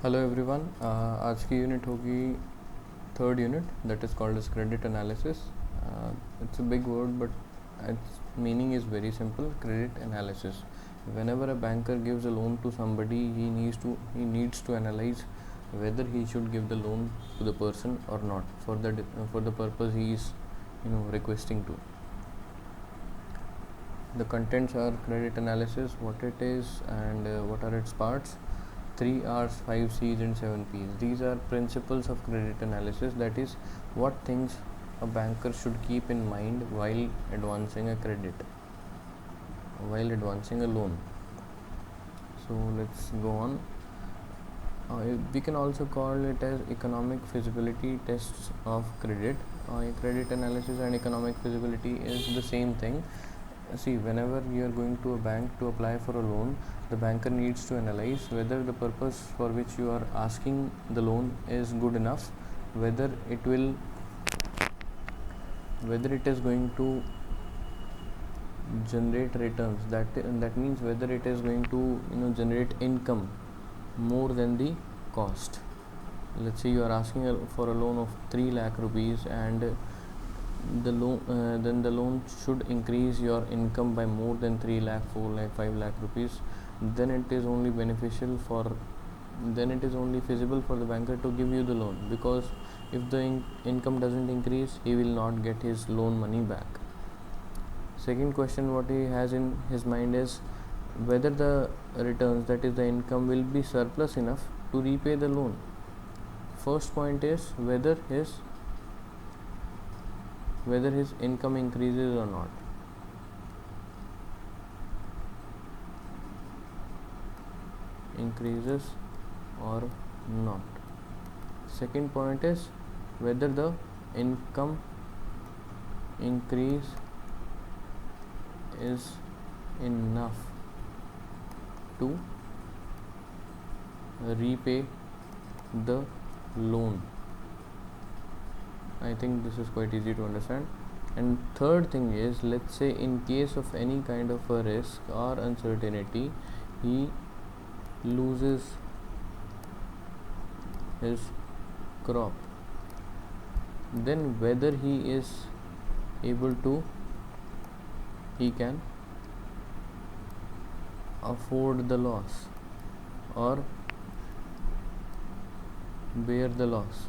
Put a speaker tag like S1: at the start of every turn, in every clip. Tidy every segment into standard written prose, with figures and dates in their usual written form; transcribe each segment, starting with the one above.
S1: Hello everyone. आज की unit होगी third unit that is called as credit analysis. It's a big word but its meaning is very simple. Credit analysis. Whenever a banker gives a loan to somebody, he needs to analyze whether he should give the loan to the person or not for the purpose he is requesting to. The contents are credit analysis, what it is and what are its parts. 3 R's, 5 C's and 7 P's. These are principles of credit analysis, that is what things a banker should keep in mind while advancing a credit, while advancing a loan. So let's go on. We can also call it as economic feasibility tests of credit. Credit analysis and economic feasibility is the same thing. See, whenever you are going to a bank to apply for a loan, the banker needs to analyze whether the purpose for which you are asking the loan is good enough, whether it is going to generate returns, that means whether it is going to generate income more than the cost. Let's say you are asking for a loan of 3 lakh rupees and then the loan should increase your income by more than 3 lakh, 4 lakh, 5 lakh rupees. Then it is only feasible for the banker to give you the loan, because if the income doesn't increase, he will not get his loan money back. Second question what he has in his mind is whether the returns, that is the income, will be surplus enough to repay the loan. First point is whether his income increases or not. Increases or not. Second point is whether the income increase is enough to repay the loan. I think this is quite easy to understand. And third thing is, let's say in case of any kind of a risk or uncertainty, he loses his crop, then whether he can afford the loss or bear the loss.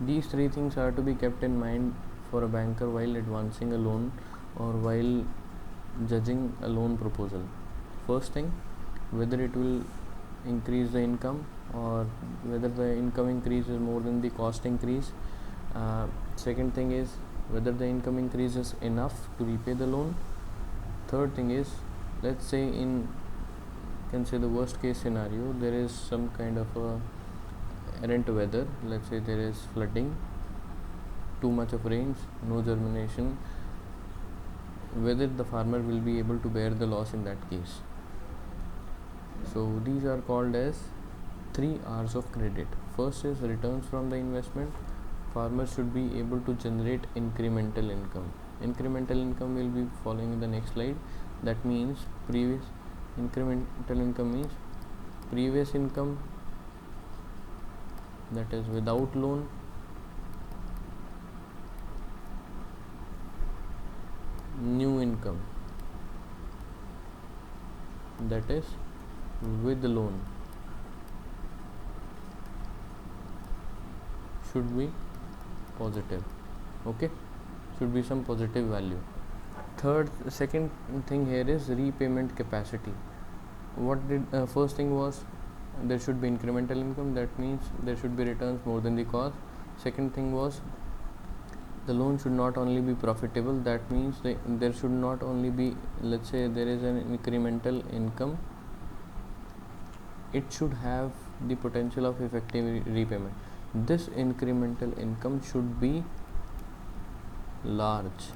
S1: These three things are to be kept in mind for a banker while advancing a loan or while judging a loan proposal. First thing, whether it will increase the income or whether the income increase is more than the cost increase. Second thing is whether the income increase is enough to repay the loan. Third thing is, let's say the worst case scenario, there is some kind of a errant weather. Let's say there is flooding, too much of rains, no germination, whether the farmer will be able to bear the loss in that case. So these are called as 3 R's of credit. First is returns from the investment. Farmer should be able to generate incremental income. Incremental income will be following in the next slide. That means incremental income means previous income, that is without loan, new income, that is with loan, should be positive. Okay, should be some positive value. Second thing here is repayment capacity. First thing was there should be incremental income, that means there should be returns more than the cost. Second thing was the loan should not only be profitable, that means there should not only be, let's say there is an incremental income, it should have the potential of effective repayment. This incremental income should be large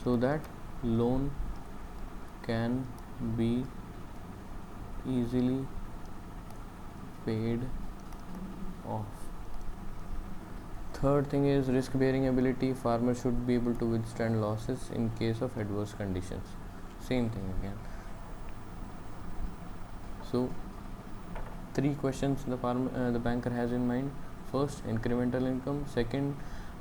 S1: so that loan can be easily paid off. Third thing is risk bearing ability. Farmer should be able to withstand losses in case of adverse conditions. Same thing again. So three questions the banker has in mind. First, incremental income. Second,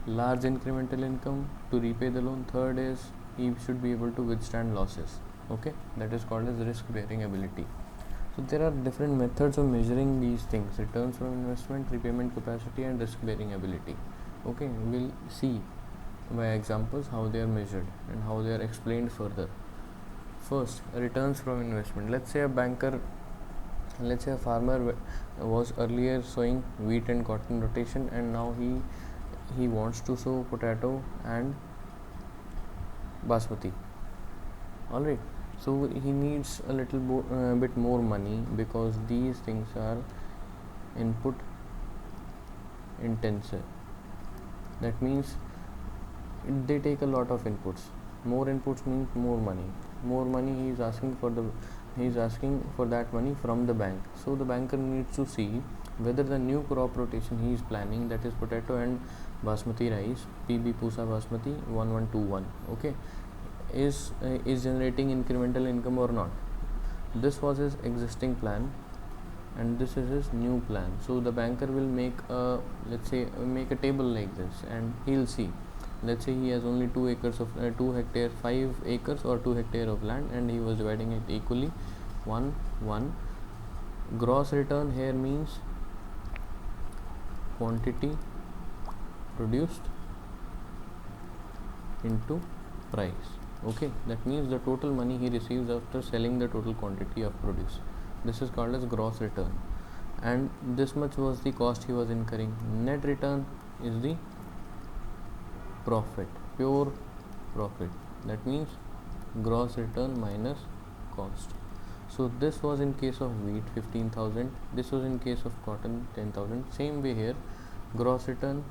S1: large incremental income to repay the loan. Third is he should be able to withstand losses. Okay, that is called as risk bearing ability. So there are different methods of measuring these things: returns from investment, repayment capacity, and risk bearing ability. Okay, we'll see by examples how they are measured and how they are explained further. First, returns from investment. Let's say a farmer was earlier sowing wheat and cotton rotation, and now he wants to sow potato and basmati. All right, so he needs a bit more money because these things are input intensive. That means they take a lot of inputs. More inputs means more money. He is asking for that money from the bank. So the banker needs to see whether the new crop rotation he is planning, that is potato and basmati rice, PB Pusa Basmati 1121, okay, is generating incremental income or not. This was his existing plan and this is his new plan. So the banker will make a table like this, and he'll see, let's say he has only 2 acres of 2 hectare 5 acres or 2 hectare of land, and he was dividing it equally 1. Gross return here means quantity produced into price. Okay, that means the total money he receives after selling the total quantity of produce. This is called as gross return, and this much was the cost he was incurring. Net return is the profit, pure profit. That means gross return minus cost. So this was in case of wheat 15,000, this was in case of cotton 10,000. Same way here, gross return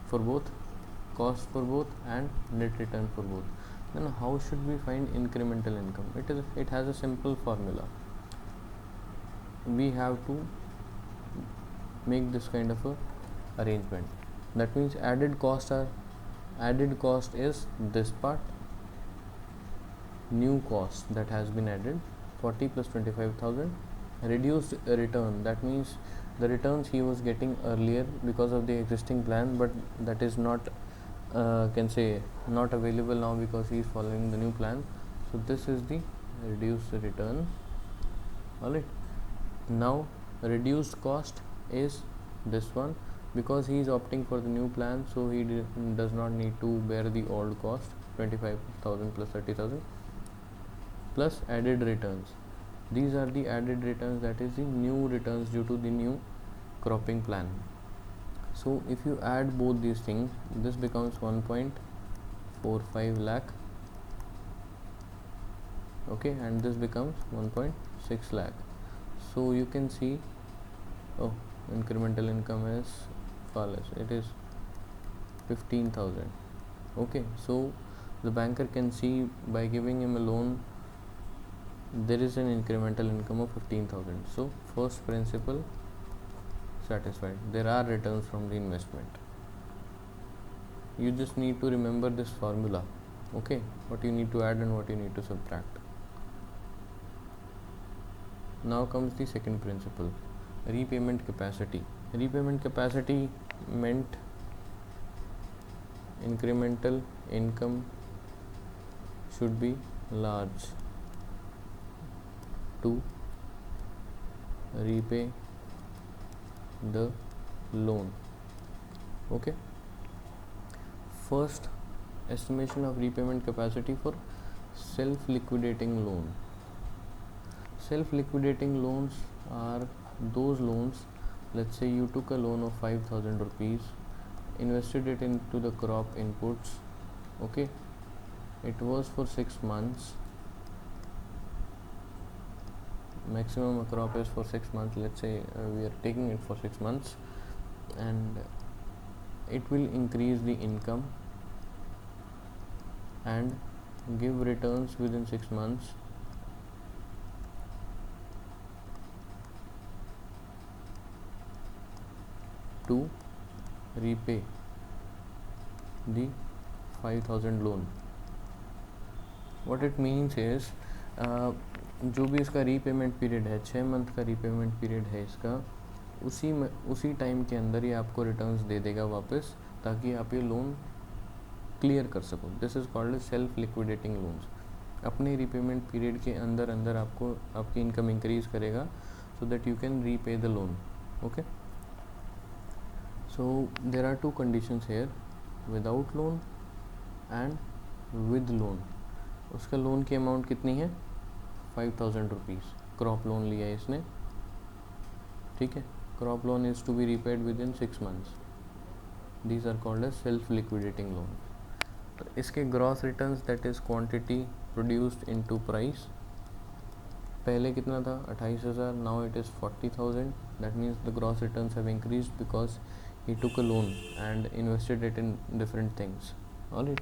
S1: for both, cost for both, and net return for both. Then how should we find incremental income? It has a simple formula. We have to make this kind of a arrangement. That means added cost is this part, new cost that has been added 40 plus 25,000. Reduced return, that means the returns he was getting earlier because of the existing plan, but that is not not available now because he is following the new plan. So this is the reduced return. Alright, now reduced cost is this one, because he is opting for the new plan, so he does not need to bear the old cost 25,000 plus 30,000 plus added returns. These are the added returns, that is the new returns due to the new cropping plan. So if you add both these things, this becomes 1.45 lakh, okay, and this becomes 1.6 lakh. So you can see, incremental income is far less, it is 15,000. okay, so the banker can see by giving him a loan there is an incremental income of 15,000. So first principle satisfied, there are returns from the investment. You just need to remember this formula, okay, what you need to add and what you need to subtract. Now comes the second principle, repayment capacity. Repayment capacity meant incremental income should be large to repay the loan. Okay, first, estimation of repayment capacity for self-liquidating loan. Self-liquidating loans are those loans, let's say you took a loan of 5,000 rupees, invested it into the crop inputs, okay, it was for 6 months, maximum a crop is for 6 months, let's say we are taking it for 6 months, and it will increase the income and give returns within 6 months to repay the 5,000 loan. What it means is जो भी इसका repayment period है, 6 month का repayment period है इसका, उसी time के अंदर ही आपको रिटर्न्स दे देगा वापस, ताकि आप ये लोन क्लियर कर सको। This is called self liquidating loans. अपने रीपेमेंट पीरियड के अंदर अंदर आपको आपकी इनकम इंक्रीज करेगा, so that you can repay the loan. Okay, so there are two conditions here, without loan and with loan. उसका लोन की अमाउंट कितनी है? 5000 रुपीज़। क्रॉप लोन लिया है इसने, ठीक है। Crop loan is to be repaid within 6 months. These are called as self liquidating loan. तो इसके gross returns, that is quantity produced into price, पहले कितना था? 28,000, now it is 40,000। That means the gross returns have increased because he took a loan and invested it in different things. Alright.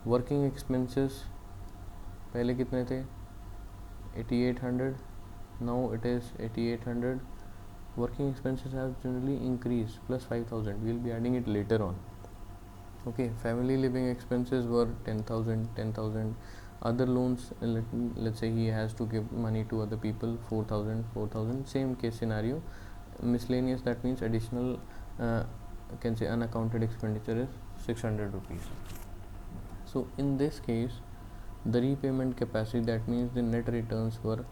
S1: Working expenses पहले कितने थे? 8800, now it is 8800। Working expenses have generally increase plus 5000, we will be adding it later on. Okay, family living expenses were 10,000. Other loans, let's say he has to give money to other people, 4,000. Same case scenario. Miscellaneous, that means additional, can say unaccounted expenditure is 600 rupees. So in this case, the repayment capacity, that means the net returns were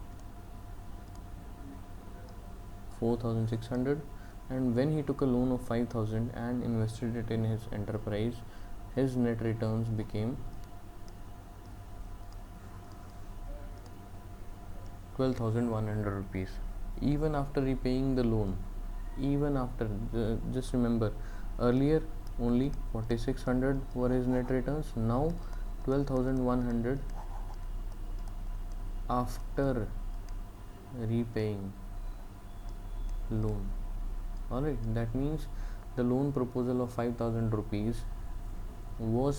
S1: 4,600. And when he took a loan of 5,000 and invested it in his enterprise, his net returns became 12,100 rupees. Even after repaying the loan, even after, just remember, earlier only 4,600 were his net returns, now 12,100 after repaying loan. Alright, that means the loan proposal of 5,000 rupees was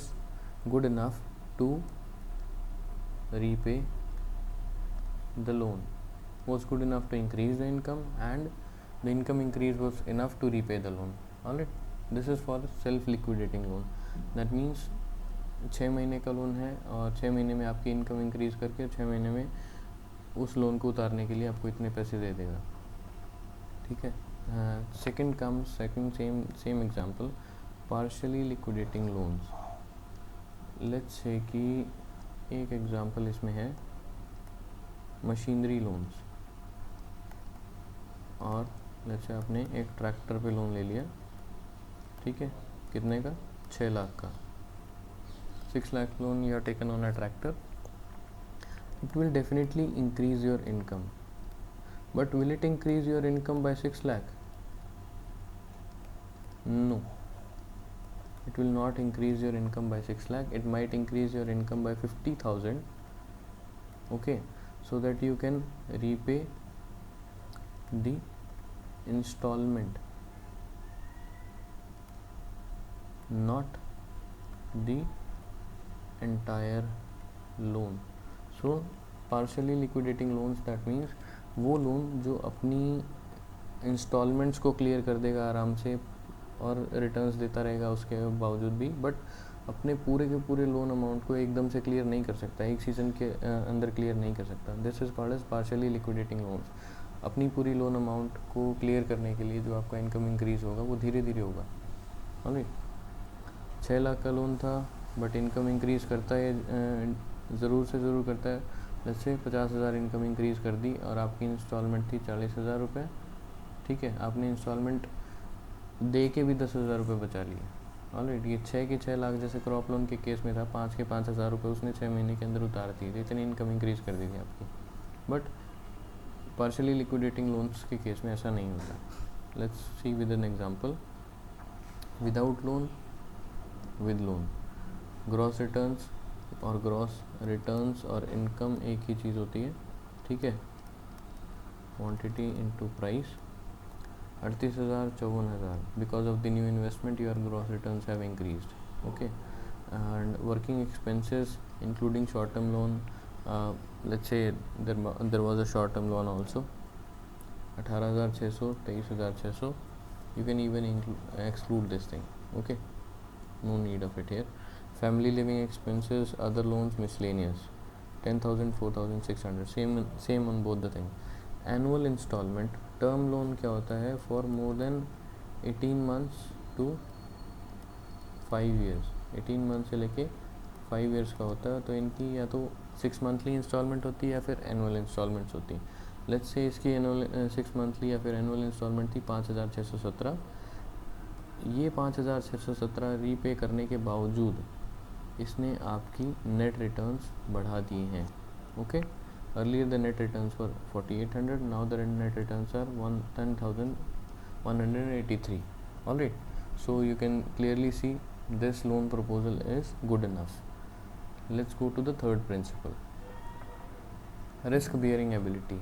S1: good enough to repay the loan, was good enough to increase the income, and the income increase was enough to repay the loan. Alright, this is for self liquidating loan. That means 6 महीने का loan है और 6 महीने में आपकी income increase करके 6 महीने में उस लोन को उतारने के लिए आपको इतने पैसे दे देगा, ठीक है। Second same example, partially liquidating loans. Let's say कि एक एग्जांपल इसमें है मशीनरी लोन्स, और let's say आपने एक ट्रैक्टर पे लोन ले लिया, ठीक है, कितने का? 6 लाख का। 6 lakh loan you have taken on a tractor. It will definitely increase your income. But will it increase your income by 6 lakh? No. It will not increase your income by 6 lakh. It might increase your income by 50,000. Okay. So that you can repay the installment, not the entire loan. So partially liquidating loans, that means वो loan जो अपनी installments को clear कर देगा आराम से और returns देता रहेगा उसके बावजूद भी, बट अपने पूरे के पूरे लोन अमाउंट को एकदम से क्लियर नहीं कर सकता, एक सीज़न के अंदर क्लियर नहीं कर सकता। This is called as partially liquidating loans. अपनी पूरी लोन अमाउंट को क्लियर करने के लिए जो आपका इनकम इंक्रीज़ होगा वो धीरे धीरे होगा। ऑलराइट, 6 लाख का लोन था बट इनकम इंक्रीज़ करता है, ज़रूर से ज़रूर करता है। जैसे 50,000 इनकम इंक्रीज़ कर दी और आपकी इंस्टॉलमेंट थी 40,000 रुपये, ठीक है, आपने इंस्टॉलमेंट दे के भी 10,000 रुपये बचा लिए। ऑलराइट, ये 6 के 6 लाख जैसे क्रॉप लोन के केस में था, 5 के 5,000 रुपये उसने 6 महीने के अंदर उतार दिए थे, इतनी इनकम इंक्रीज़ कर दी थी आपकी। बट पार्शियली लिक्विडेटिंग लोन्स के केस में ऐसा नहीं होता। Let's see with an example, without loan, with loan. Gross returns और ग्रॉस रिटर्न्स और इनकम एक ही चीज़ होती है, ठीक है। Quantity into price, 38,000, 54,000, because of the new investment your gross returns have increased. Okay, and working expenses including short term loan, let's say there was a short term loan also, 18,600, 23,600, you can even exclude this thing. Okay, no need of it here. Family living expenses, other loans, miscellaneous, 10,000 4,600 same on both the thing. Annual instalment term loan क्या होता है? For more than 18 months to 5 years. 18 month से लेके 5 years का होता है. तो इनकी या तो 6 मंथली इंस्टॉलमेंट होती है या फिर एनुअल इंस्टॉलमेंट्स होती हैं. लेट्स से इसकी एनुअल 6 मंथली या फिर एनुअल इंस्टॉलमेंट थी 5,617. ये 5,617 रीपे करने के बावजूद इसने आपकी नेट रिटर्न्स बढ़ा दिए हैं. Okay, earlier the net returns for 4,800, now the net returns are 10,183. Alright, so you can clearly see this loan proposal is good enough. Let's go to the third principle, risk bearing ability.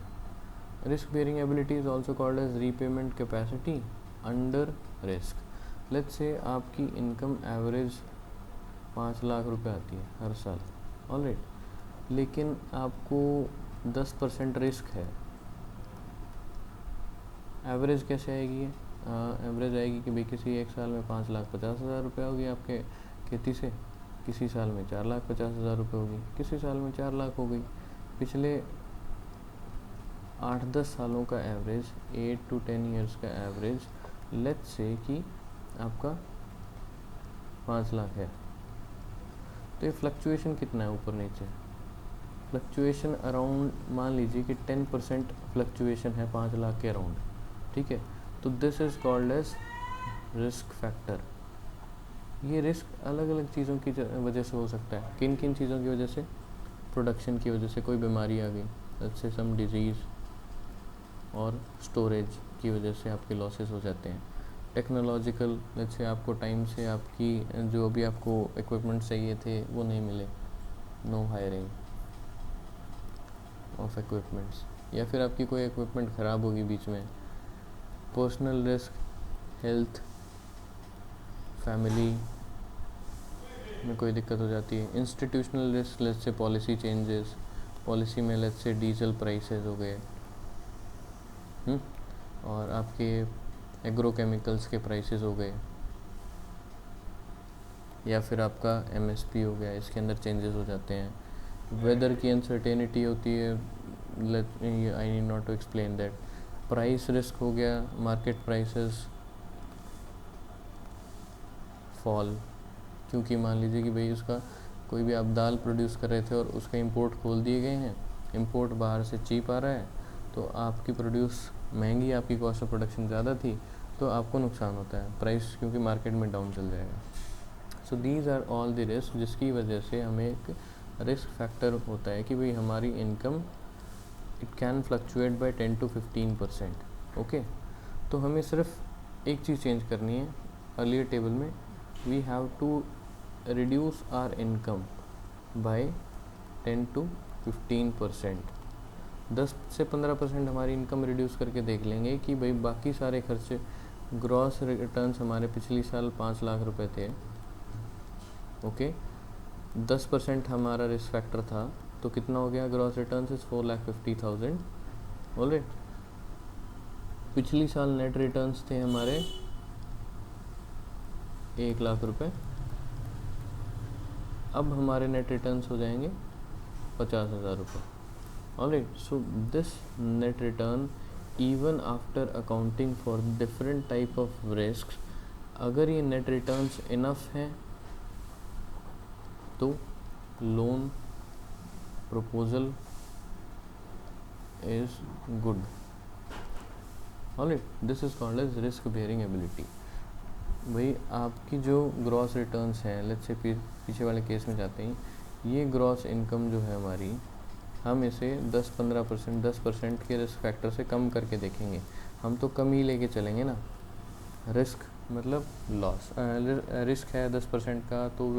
S1: Risk bearing ability is also called as repayment capacity under risk. Let's say आपकी income average 5 lakh रुपए आती है हर साल. Alright, लेकिन आपको 10% risk है. Average कैसे आएगी? एवरेज आएगी कि भाई किसी एक साल में 5,50,000 रुपये होगी आपके खेती से, किसी साल में 4,50,000 रुपये होगी, किसी साल में 4 लाख हो गई. पिछले 8-10 सालों का एवरेज, 8 to 10 years का एवरेज, लेट्स से कि आपका 5 लाख है. तो ये फ्लक्चुएशन कितना है ऊपर नीचे? फ्लक्चुएशन अराउंड, मान लीजिए कि 10% फ्लक्चुएशन है 5 लाख के अराउंड. ठीक है, तो this is called as risk factor. ये रिस्क अलग अलग चीज़ों की वजह से हो सकता है. किन किन चीज़ों की वजह से? प्रोडक्शन की वजह से कोई बीमारी आ गई, जैसे सम डिजीज़, और स्टोरेज की वजह से आपके लॉसेस हो जाते हैं. टेक्नोलॉजिकल, जैसे आपको टाइम से आपकी जो भी आपको इक्विपमेंट चाहिए थे वो नहीं मिले, नो हायरिंग ऑफ इक्विपमेंट्स, या फिर आपकी कोई इक्विपमेंट ख़राब होगी बीच में. पर्सनल रिस्क, हेल्थ, फैमिली में कोई दिक्कत हो जाती है. Institutional risk, let's say policy changes, policy में लेट्स से डीजल प्राइसेस हो गए, और आपके एग्रोकेमिकल्स के प्राइसेस हो गए, या फिर आपका एमएसपी हो गया, इसके अंदर चेंजेस हो जाते हैं. वेदर की अनसर्टेनिटी होती है, I need not to explain that. Price risk हो गया, मार्केट प्राइसेस फॉल, क्योंकि मान लीजिए कि भाई उसका कोई भी आप दाल प्रोड्यूस कर रहे थे और उसका इंपोर्ट खोल दिए गए हैं, इंपोर्ट बाहर से चीप आ रहा है, तो आपकी प्रोड्यूस महंगी, आपकी कॉस्ट ऑफ प्रोडक्शन ज़्यादा थी, तो आपको नुकसान होता है प्राइस, क्योंकि मार्केट में डाउन चल जाएगा. So these are all the risk, जिसकी वजह से हमें एक रिस्क फैक्टर होता है कि भाई हमारी income it can fluctuate by 10 to 15%. Okay, तो हमें सिर्फ एक चीज़ चेंज करनी है. अर्लियर टेबल में we have to reduce our income by 10 to 15%. 10 से 15% हमारी इनकम रिड्यूस करके देख लेंगे कि भाई बाकी सारे खर्चे, ग्रॉस रिटर्न्स हमारे पिछली साल 5 लाख रुपए थे. ओके, 10% हमारा रिस्क फैक्टर था, तो कितना हो गया? Gross returns is 4,50,000. ऑलराइट, पिछली साल नेट रिटर्न्स थे हमारे 1 लाख रुपए. अब हमारे नेट रिटर्न्स हो जाएंगे 50,000 रुपये. Alright, so this net return even after accounting for different type of risk, अगर ये नेट रिटर्न्स इनफ हैं तो loan proposal is good. Alright, this is called as risk bearing ability. भाई आपकी जो ग्रॉस रिटर्न्स हैं, लेट्स से पीछे वाले केस में जाते हैं, ये ग्रॉस इनकम जो है हमारी, हम इसे 10% के रिस्क फैक्टर से कम करके देखेंगे. हम तो कम ही लेके चलेंगे ना. रिस्क मतलब लॉस, रिस्क है 10% का, तो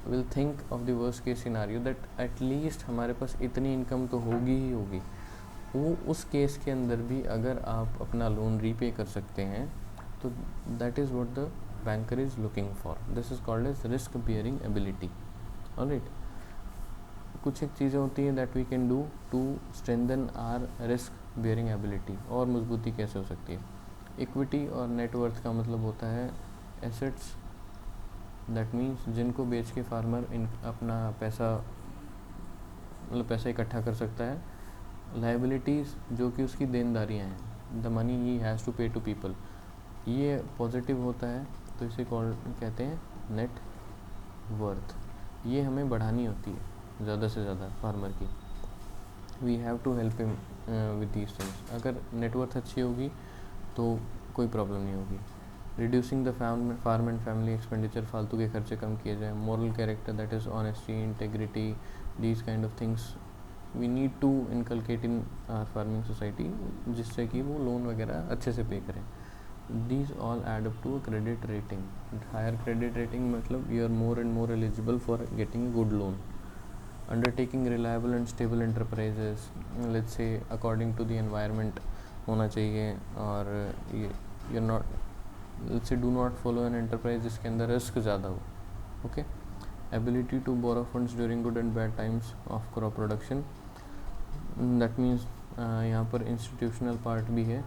S1: will think of the worst case scenario that at least हमारे पास इतनी इनकम तो होगी ही होगी. वो उस केस के अंदर भी अगर आप अपना लोन रीपे कर सकते हैं, तो that is what the banker is looking for. This is called as risk bearing ability. Alright, कुछ एक चीज़ें होती हैं that we can do to strengthen our risk bearing ability. और मजबूती कैसे हो सकती है? इक्विटी और नेटवर्थ का मतलब होता है एसेट्स, दैट मीन्स जिनको बेच के फार्मर अपना पैसा मतलब पैसा इकट्ठा कर सकता है. लाइबिलिटीज़ जो कि उसकी देनदारियाँ हैं, the money he has to pay to people, ये पॉजिटिव होता है तो इसे कहते हैं नेट वर्थ. ये हमें बढ़ानी होती है ज़्यादा से ज़्यादा फार्मर की. We have to help him with these things. अगर नेटवर्थ अच्छी होगी तो कोई प्रॉब्लम नहीं होगी. Reducing the farm and family expenditure, फालतू के खर्चे कम किए जाएँ. Moral character, that is honesty, integrity, these kind of things we need to inculcate in our farming society, जिससे कि वो लोन वगैरह अच्छे से पे करें. These all add up to a credit rating. Higher credit rating मतलब you are more and more eligible for getting a good loan. Undertaking reliable and stable enterprises, let's say according to the environment होना चाहिए. और you're not, let's say do not follow an enterprise जिसके अंदर risk ज़्यादा हो. Okay. Ability to borrow funds during good and bad times of crop production. That means यहाँ पर institutional part भी है.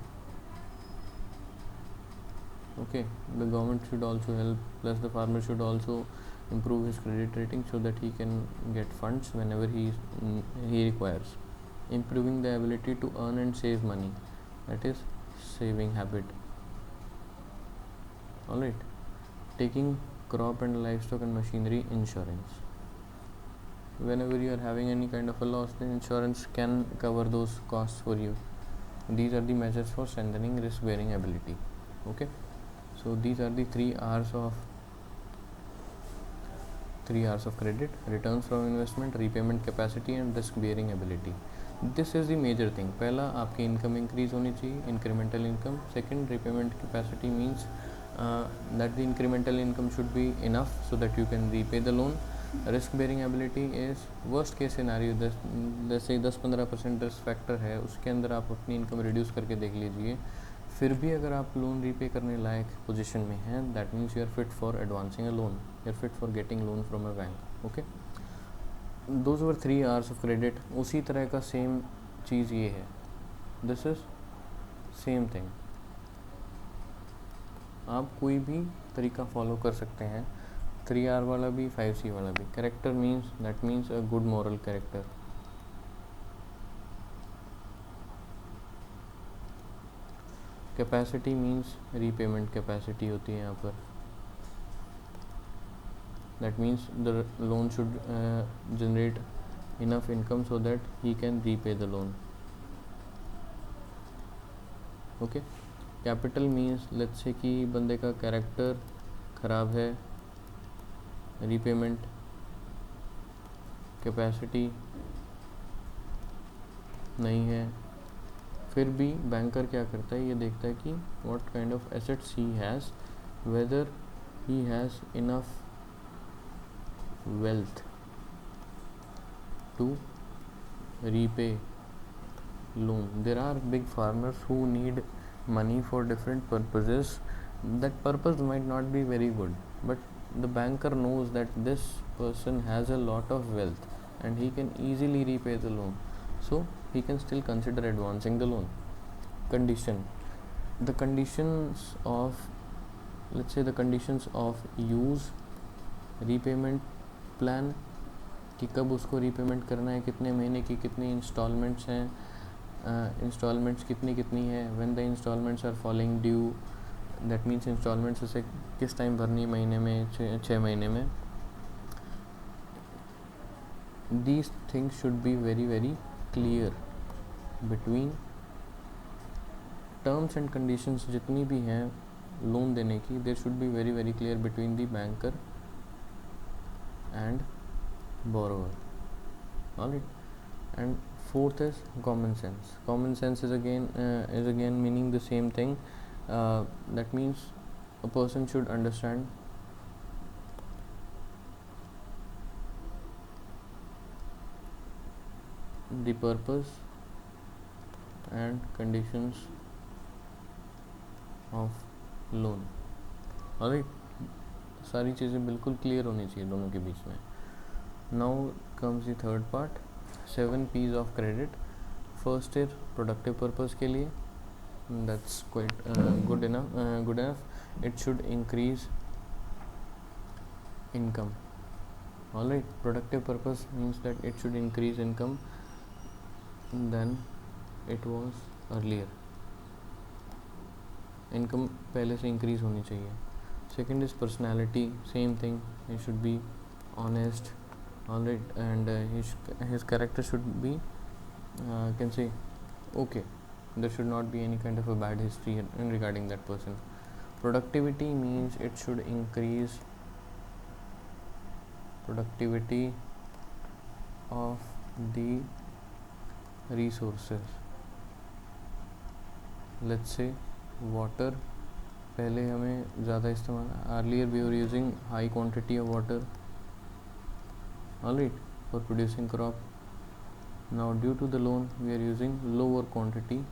S1: Okay, the government should also help, plus the farmer should also improve his credit rating so that he can get funds whenever he requires. Improving the ability to earn and save money, that is saving habit. Alright. Taking crop and livestock and machinery insurance. Whenever you are having any kind of a loss, the insurance can cover those costs for you. These are the measures for strengthening risk bearing ability. Okay. So these are the 3 R's of credit: returns from investment, repayment capacity and risk bearing ability. This is the major thing. पहला आपकी income increase होनी चाहिए, incremental income. Second, repayment capacity means that the incremental income should be enough so that you can repay the loan. Risk bearing ability is worst case scenario. जैसे 10-15% risk factor है, उसके अंदर आप अपनी income reduce करके देख लीजिए, फिर भी अगर आप लोन रीपे करने लायक पोजीशन में हैं, that means you are fit for advancing a loan, you are fit for getting loan from a bank. Okay, those were 3 R's of credit. उसी तरह का सेम चीज़ ये है. This is same thing. आप कोई भी तरीका फॉलो कर सकते हैं. 3R वाला भी, 5C वाला भी. Character means, that means a good moral character. Capacity means repayment capacity होती है यहाँ पर. That means the loan should generate enough income so that he can repay the loan. Okay. Capital means let's say कि बंदे का character ख़राब है, repayment capacity नहीं है, फिर भी बैंकर क्या करता है, ये देखता है कि what kind of assets he has, whether he has enough wealth to repay loan. There are big farmers who need money for different purposes. That purpose might not be very good, but the banker knows that this person has a lot of wealth and he can easily repay the loan, so he can still consider advancing the loan. Condition. The conditions of, let's say the conditions of use, repayment plan, कि कब उसको repayment करना है, कितने महीने की कितनी installments हैं, इंस्टॉलमेंट्स कितनी है, when the instalments are falling due, that means instalments उसे किस टाइम भरनी, महीने में, 6 महीने में. These things should be very very clear between terms and conditions जितनी भी हैं लोन देने की. There should be very very clear between the banker and borrower. Alright. And fourth is common sense. Common sense is again meaning the same thing. That means a person should understand the purpose and conditions of loan. Alright. सारी चीज़ें बिल्कुल clear होनी चाहिए दोनों के बीच में. Now comes the third part, 7 P's of credit. First is productive purpose के लिए, that's quite good enough. It should increase income. Alright, productive purpose means that it should increase income than it was earlier. Income पहले से increase होनी चाहिए. Second is personality, same thing, he should be honest, alright, and his character should be can say okay, there should not be any kind of a bad history in regarding that person. Productivity means it should increase productivity of the resources. Let's say water, पहले हमें ज़्यादा इस्तेमाल, earlier we were using high quantity of water, alright, for producing crop. Now due to the loan we are using lower quantity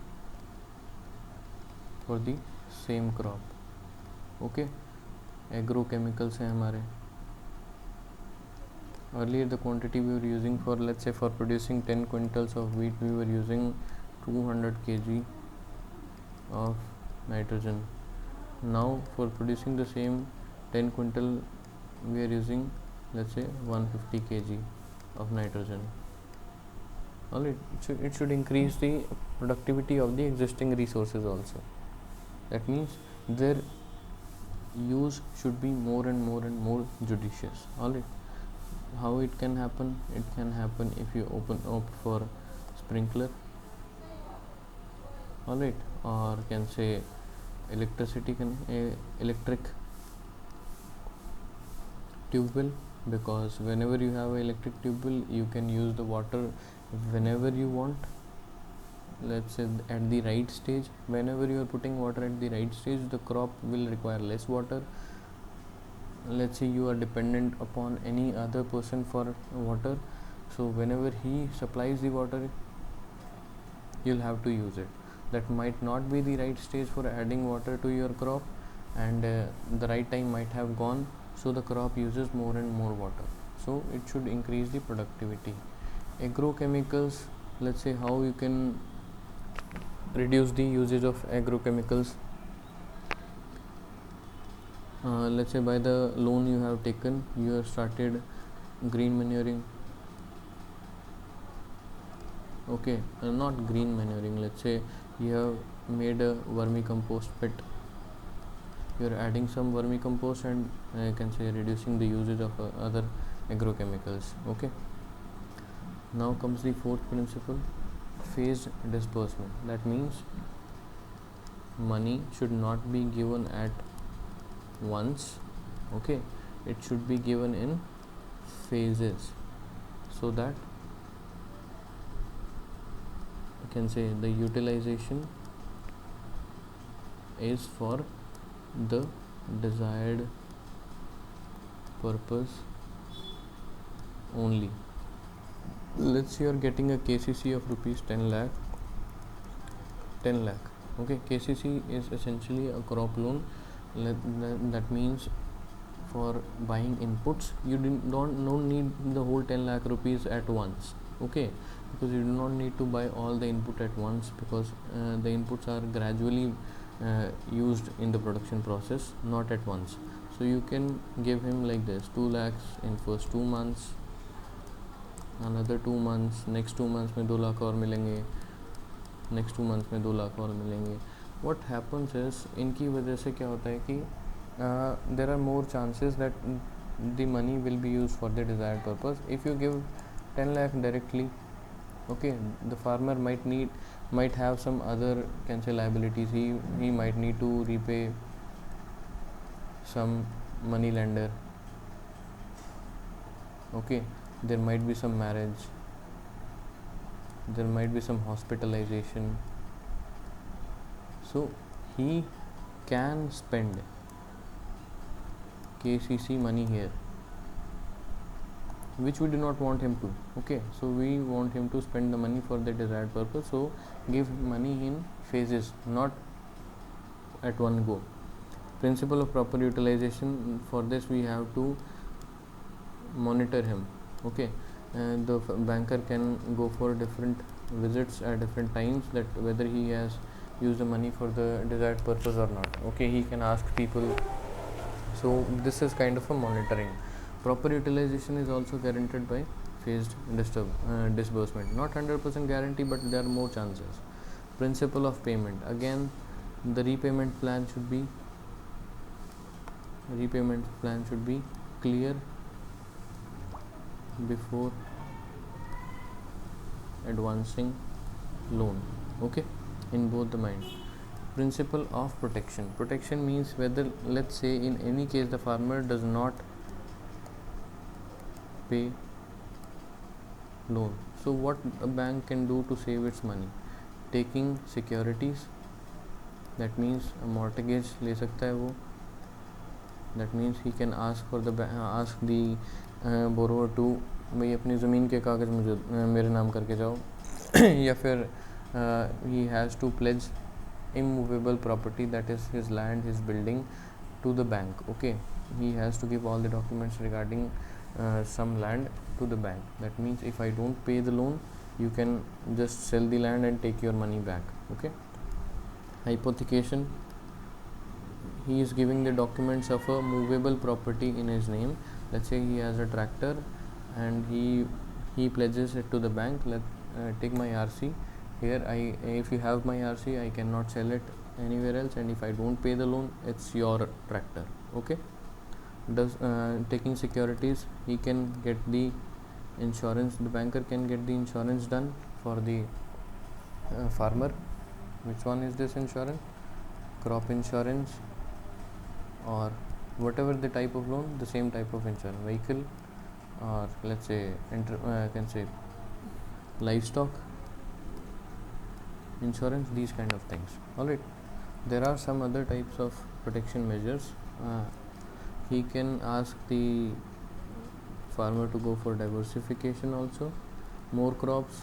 S1: for the same crop. Okay, agrochemicals हैं हमारे. Earlier the quantity we were using for, let's say, for producing 10 quintals of wheat, we were using 200 kg of nitrogen. Now for producing the same 10 quintal we are using, let's say, 150 kg of nitrogen. Alright, it should increase the productivity of the existing resources also. That means their use should be more and more and more judicious. Alright, how it can happen? It can happen if you open up for sprinkler, alright, or can say electric tube well, because whenever you have an electric tube well, you can use the water whenever you want. Let's say at the right stage, whenever you are putting water at the right stage, the crop will require less water. Let's say you are dependent upon any other person for water, so whenever he supplies the water, you'll have to use it. That might not be the right stage for adding water to your crop, and the right time might have gone, so the crop uses more and more water. So it should increase the productivity. Agrochemicals, let's say how you can reduce the usage of agrochemicals. Let's say by the loan you have taken, you have started green manuring. Okay, not green manuring, let's say you have made a vermicompost pit, you are adding some vermicompost and I can say reducing the usage of other agrochemicals. Okay, now comes the fourth principle, phased disbursement. That means money should not be given at once. Okay, it should be given in phases, so that you can say the utilization is for the desired purpose only. Let's say you are getting a KCC of rupees 10 lakh. Okay, KCC is essentially a crop loan. That means for buying inputs, you don't need the whole 10 lakh rupees at once. Okay, because you do not need to buy all the input at once, because the inputs are gradually used in the production process, not at once. So you can give him like this, 2 lakhs in first 2 months, another 2 months, next 2 months में 2 लाख और मिलेंगे, next 2 months में 2 लाख और मिलेंगे. What happens is, इनकी वजह से क्या होता है कि there are more chances that the money will be used for the desired purpose. If you give 10 lakh directly, okay, the farmer might have some other, can say, liabilities. He might need to repay some money lender. Okay, there might be some marriage, there might be some hospitalization, so he can spend KCC money here, which we do not want him to. Okay, so we want him to spend the money for the desired purpose, so give money in phases, not at one go. Principle of proper utilization, for this we have to monitor him. Okay, and the banker can go for different visits at different times, that whether he has used the money for the desired purpose or not. Okay, he can ask people. So this is kind of a monitoring. Proper utilization is also guaranteed by phased disbursement. Not 100% guarantee, but there are more chances. Principle of payment. Again, the repayment plan should be clear before advancing loan. Okay, in both the mind. Principle of protection. Protection means whether, let's say, in any case the farmer does not pay loan, so what a bank can do to save its money? Taking securities, that means a mortgage ले सकता है वो. That means he can ask the borrower to भाई अपनी ज़मीन के कागज़ मुझे मेरे नाम करके जाओ. या फिर he has to pledge immovable property, that is his land, his building, to the bank. Okay, he has to give all the documents regarding some land to the bank. That means if I don't pay the loan, you can just sell the land and take your money back. Okay. Hypothecation. He is giving the documents of a movable property in his name. Let's say he has a tractor and he pledges it to the bank. Take my RC. Here, if you have my RC, I cannot sell it anywhere else, and if I don't pay the loan, it's your tractor. Okay. Taking securities, he can get the insurance. The banker can get the insurance done for the farmer. Which one is this insurance? Crop insurance, or whatever the type of loan, the same type of insurance. Vehicle, or let's say I can say livestock insurance, these kind of things. Alright, there are some other types of protection measures. He can ask the farmer to go for diversification also, more crops,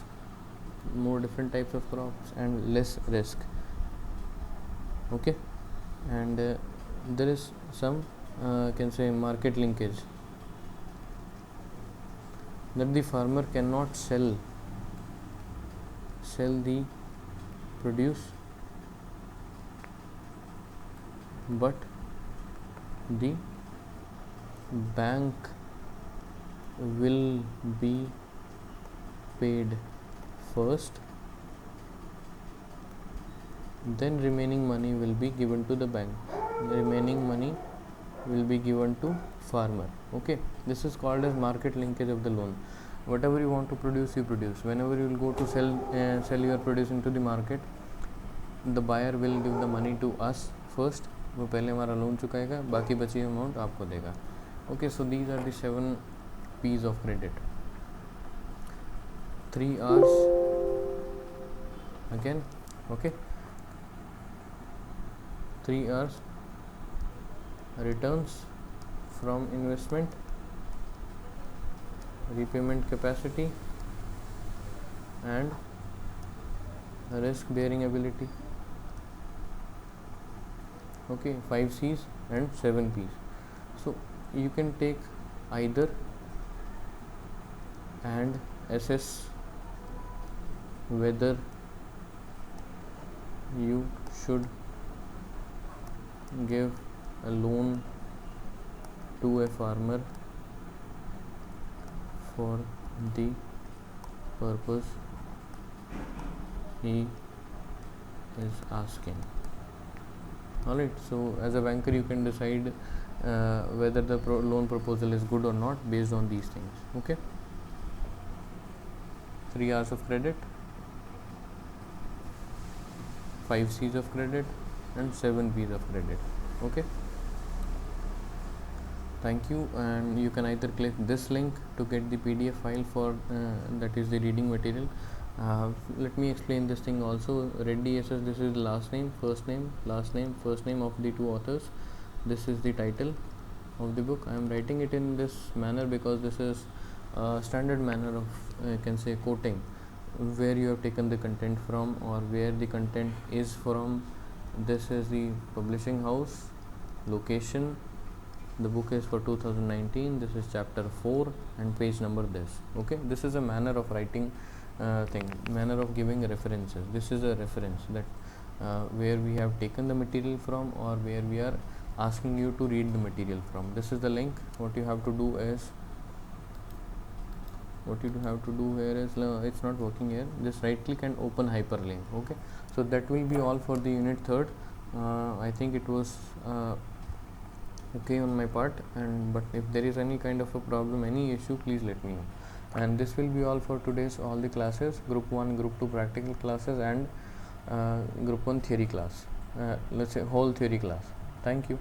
S1: more different types of crops, and less risk. Okay, and there is some can say market linkage, that the farmer cannot sell the produce, but the bank will be paid first, then remaining money will be given to the bank. Remaining money will be given to farmer. Okay, this is called as market linkage of the loan. Whatever you want to produce, you produce. Whenever you will go to sell your produce into the market, the buyer will give the money to us first. वो पहले हमारा loan चुकाएगा, बाकी बची amount आपको देगा. Okay, so these are the 7 P's of credit. 3 R's again. Okay, 3 R's: returns from investment, repayment capacity, and risk bearing ability. Okay, 5 C's and 7 P's. So you can take either and assess whether you should give a loan to a farmer for the purpose he is asking. Alright, so as a banker you can decide whether the loan proposal is good or not based on these things. Okay, 3 R's of credit, 5 C's of credit, and 7 P's of credit. Okay, thank you, and you can either click this link to get the PDF file for that is the reading material. Let me explain this thing also. Reddy SS, this is last name, first name, last name, first name of the 2 authors. This is the title of the book. I am writing it in this manner because this is a standard manner of I can say quoting, where you have taken the content from or where the content is from. This is the publishing house, location. The book is for 2019. This is chapter 4 and page number this. Okay, this is a manner of writing manner of giving references. This is a reference that where we have taken the material from or where we are asking you to read the material from. This is the link. What you have to do here is it's not working here. Just right click and open hyperlink. Okay, so that will be all for the unit 3rd. I think it was okay on my part, but if there is any kind of a problem, any issue, please let me know. And this will be all for today's all the classes, group 1, group 2 practical classes, and group 1 theory class, let's say whole theory class. Thank you.